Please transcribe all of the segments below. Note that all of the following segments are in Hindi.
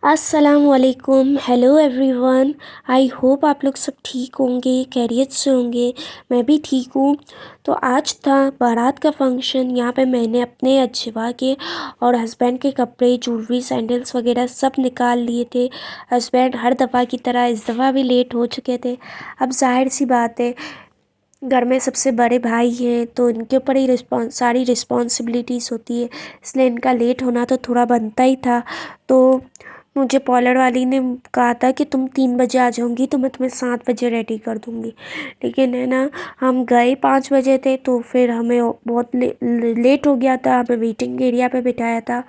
अस्सलामुअलैकुम, हेलो एवरीवन। आई होप आप लोग सब ठीक होंगे, खैरियत से होंगे। मैं भी ठीक हूँ। तो आज था बारात का फंक्शन। यहाँ पे मैंने अपने अज्वा के और हस्बैंड के कपड़े, ज्वेलरी, सैंडल्स वगैरह सब निकाल लिए थे। हस्बैंड हर दफ़ा की तरह इस दफ़ा भी लेट हो चुके थे। अब जाहिर सी बात है, घर में सबसे बड़े भाई हैं तो इनके ऊपर ही सारी रिस्पॉन्सिबिलिटीज़ होती है, इसलिए इनका लेट होना तो थोड़ा बनता ही था। तो मुझे पार्लर वाली ने कहा था कि तुम 3 बजे आ जाऊंगी तो मैं तुम्हें 7 बजे रेडी कर दूंगी। लेकिन है ना, हम गए 5 बजे थे तो फिर हमें बहुत लेट हो गया था। हमें वेटिंग एरिया पे बिठाया था।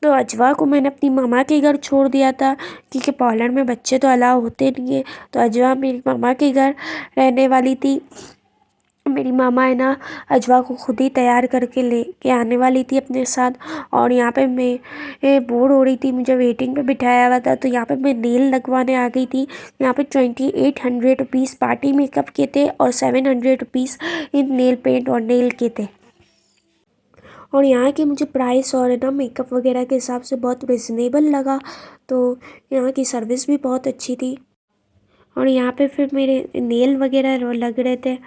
तो अजवा को मैंने अपनी मामा के घर छोड़ दिया था, क्योंकि पार्लर में बच्चे तो अलाउ होते नहीं है। तो अजवा मेरी मामा के घर रहने वाली थी। मेरी मामा है ना, अजवा को खुद ही तैयार करके लेके आने वाली थी अपने साथ। और यहाँ पे मैं बोर हो रही थी, मुझे वेटिंग पे बिठाया हुआ था, तो यहाँ पे मैं नेल लगवाने आ गई थी। यहाँ पे 2800 रुपीज़ पार्टी मेकअप के थे और 700 रुपीज़ इन नेल पेंट और नेल के थे। और यहाँ के मुझे प्राइस और है ना मेकअप वगैरह के हिसाब से बहुत रिजनेबल लगा। तो यहाँ की सर्विस भी बहुत अच्छी थी। और यहाँ पे फिर मेरे नेल वगैरह लग रहे थे,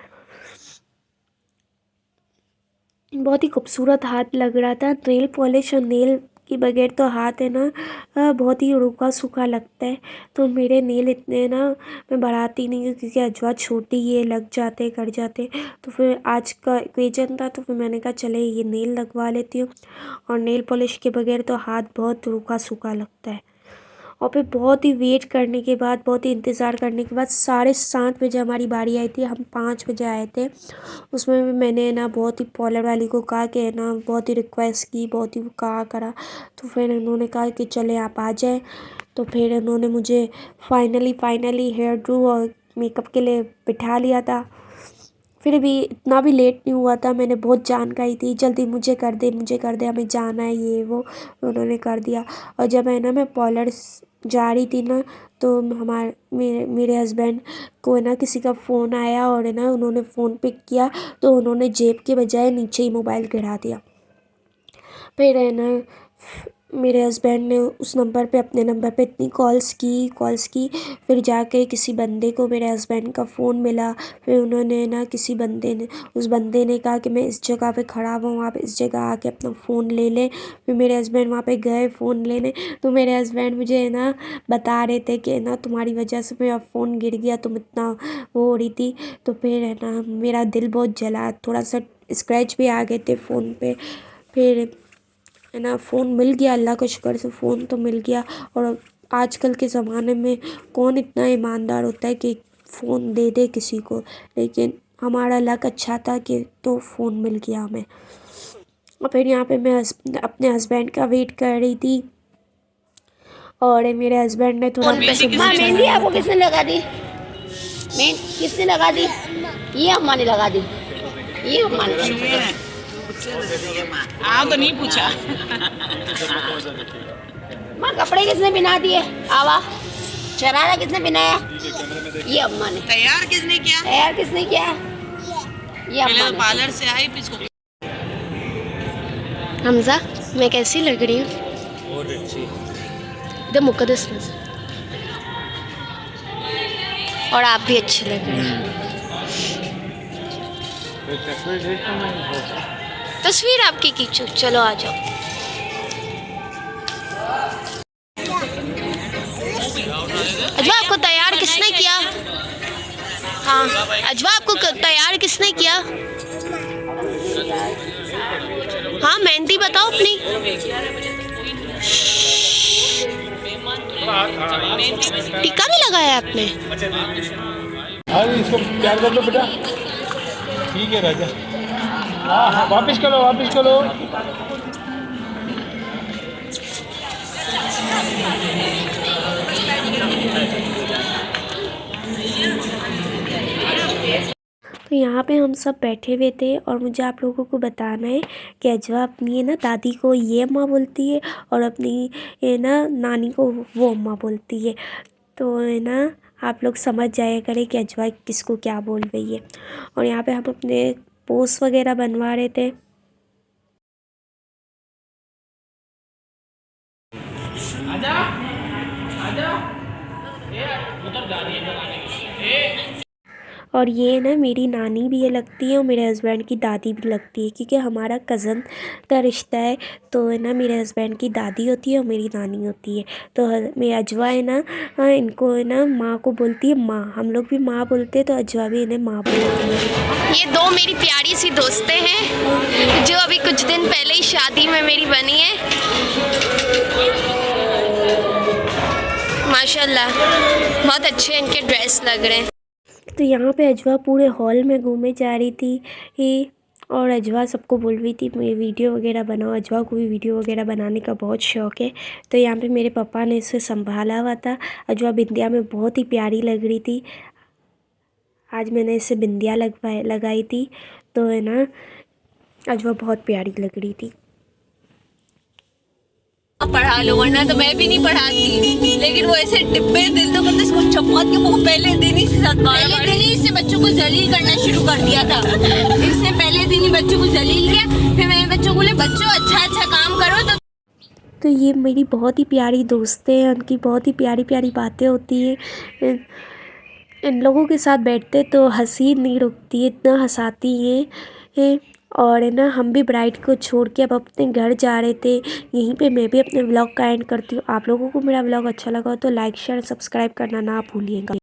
बहुत ही खूबसूरत हाथ लग रहा था। नेल पॉलिश और नेल के बगैर तो हाथ है ना बहुत ही रूखा सूखा लगता है। तो मेरे नेल इतने ना, मैं बढ़ाती नहीं हूँ क्योंकि अजवा छोटी है, लग जाते कर जाते। तो फिर आज का ओकेजन था तो फिर मैंने कहा चले ये नेल लगवा लेती हूँ। और नेल पॉलिश के बगैर तो हाथ बहुत रूखा सूखा लगता है। और फिर बहुत ही वेट करने के बाद, बहुत ही इंतज़ार करने के बाद 7:30 बजे हमारी बारी आई थी। हम 5 बजे आए थे। उसमें भी मैंने ना बहुत ही पार्लर वाली को कहा कि ना, बहुत ही रिक्वेस्ट की, बहुत ही कहा करा। तो फिर उन्होंने कहा कि चले आप आ जाएं। तो फिर उन्होंने मुझे फाइनली हेयर ड्रू और मेकअप के लिए बिठा लिया था। फिर भी इतना भी लेट नहीं हुआ था। मैंने बहुत जान गई थी, जल्दी मुझे कर दे, मुझे कर दे, हमें जाना है, ये वो। उन्होंने कर दिया। और जब है ना मैं पार्लर जा रही थी ना, तो मेरे हस्बैंड को है ना किसी का फ़ोन आया और है ना उन्होंने फ़ोन पिक किया, तो उन्होंने जेब के बजाय नीचे ही मोबाइल गिरा दिया। फिर है ना मेरे हस्बैंड ने उस नंबर पे, अपने नंबर पे इतनी कॉल्स की। फिर जाके किसी बंदे को मेरे हस्बैंड का फ़ोन मिला। फिर उन्होंने ना उस बंदे ने कहा कि मैं इस जगह पे खड़ा हुआ हूँ, आप इस जगह आके अपना फ़ोन ले लें। फिर मेरे हस्बैंड वहाँ पे गए फ़ोन लेने। तो मेरे हस्बैंड मुझे है ना बता रहे थे कि ना तुम्हारी वजह से मेरा फ़ोन गिर गया, तुम इतना वो हो रही थी। तो फिर है ना मेरा दिल बहुत जला, थोड़ा सा स्क्रैच भी आ गए थे फ़ोन पे। फिर है ना फ़ोन मिल गया, अल्लाह का शुक्र से फ़ोन तो मिल गया। और आजकल के ज़माने में कौन इतना ईमानदार होता है कि फ़ोन दे दे किसी को। लेकिन हमारा लक अच्छा था कि तो फ़ोन मिल गया हमें। और फिर यहाँ पे मैं अपने हस्बैंड का वेट कर रही थी। और मेरे हस्बैंड ने थोड़ा मेहंदी पसंद किसने चढ़ाया आपको था। किसने लगा दी? मेन किसने लगा दी? ये अम्मा ने लगा दी। ये अम्मा ने। हाँ तो नहीं पूछा। माँ कपड़े किसने बिना दिए? आवा शरारा किसने बिनाया? ये अम्मा ने। तैयार किसने किया? तैयार किसने किया? ये पहले अम्मा तो ने। पार्लर से आई फिर इसको। हमजा, मैं कैसी लग रही हूँ? बहुत अच्छी। एकदम मुकद्दस नज़र। और आप भी अच्छे लग रहे हैं। तस्वीर आपकी खींचो, चलो आ जाओ। अजवा, आपको तैयार किसने किया? हाँ, अजवा, आपको तैयार किसने किया? हाँ, मेहंदी बताओ अपनी। टीका भी लगाया आपने? अरे इसको प्यार कर लो बेटा। ठीक है राजा। हाँ हाँ, वापिस करो, वापिस करो। तो यहाँ पे हम सब बैठे हुए थे और मुझे आप लोगों को बताना है कि अजवा अपनी है ना दादी को ये अम्मा बोलती है और अपनी है ना नानी को वो अम्मा बोलती है। तो है ना आप लोग समझ जाया करें कि अजवा किसको क्या बोल रही है। और यहाँ पे हम अपने पोस्ट वगैरह बनवा रहे थे। और ये ना मेरी नानी भी ये लगती है और मेरे हस्बैंड की दादी भी लगती है, क्योंकि हमारा कज़न का रिश्ता है। तो है ना मेरे हस्बैंड की दादी होती है और मेरी नानी होती है। तो मेरी अजवा है ना, इनको है ना माँ को बोलती है माँ, हम लोग भी माँ बोलते हैं, तो अजवा भी इन्हें माँ बोलती है। ये दो मेरी प्यारी सी दोस्तें हैं जो अभी कुछ दिन पहले ही शादी में मेरी बनी है। माशाल्लाह बहुत अच्छे इनके ड्रेस लग रहे हैं। तो यहाँ पे अजवा पूरे हॉल में घूमे जा रही थी और अजवा सबको बोल रही थी मेरी वीडियो वगैरह बनाओ। अजवा को भी वीडियो वगैरह बनाने का बहुत शौक़ है। तो यहाँ पे मेरे पापा ने इसे संभाला हुआ था। अजवा बिंदिया में बहुत ही प्यारी लग रही थी। आज मैंने इसे बिंदिया लगाई थी, तो है ना अजवा बहुत प्यारी लग रही थी। पढ़ा लो, वरना तो मैं भी नहीं पढ़ाती। लेकिन वो ऐसे डिब्बे दिल तो करते इसको चपका के वो पहले दिन ही पहले दिन ही इससे बच्चों को जलील करना शुरू कर दिया था। इसने पहले दिन ही बच्चों को जलील किया। फिर मैंने बच्चों को बोले बच्चों अच्छा काम करो। तो ये मेरी बहुत ही प्यारी दोस्तें हैं, उनकी बहुत ही प्यारी प्यारी बातें होती हैं। इन लोगों के साथ बैठते तो हंसी नहीं रुकती, इतना हंसाती हैं। और है ना हम भी ब्राइड को छोड़ के अब अपने घर जा रहे थे। यहीं पे मैं भी अपने व्लॉग का एंड करती हूँ। आप लोगों को मेरा व्लॉग अच्छा लगा हो तो लाइक शेयर सब्सक्राइब करना ना भूलिएगा।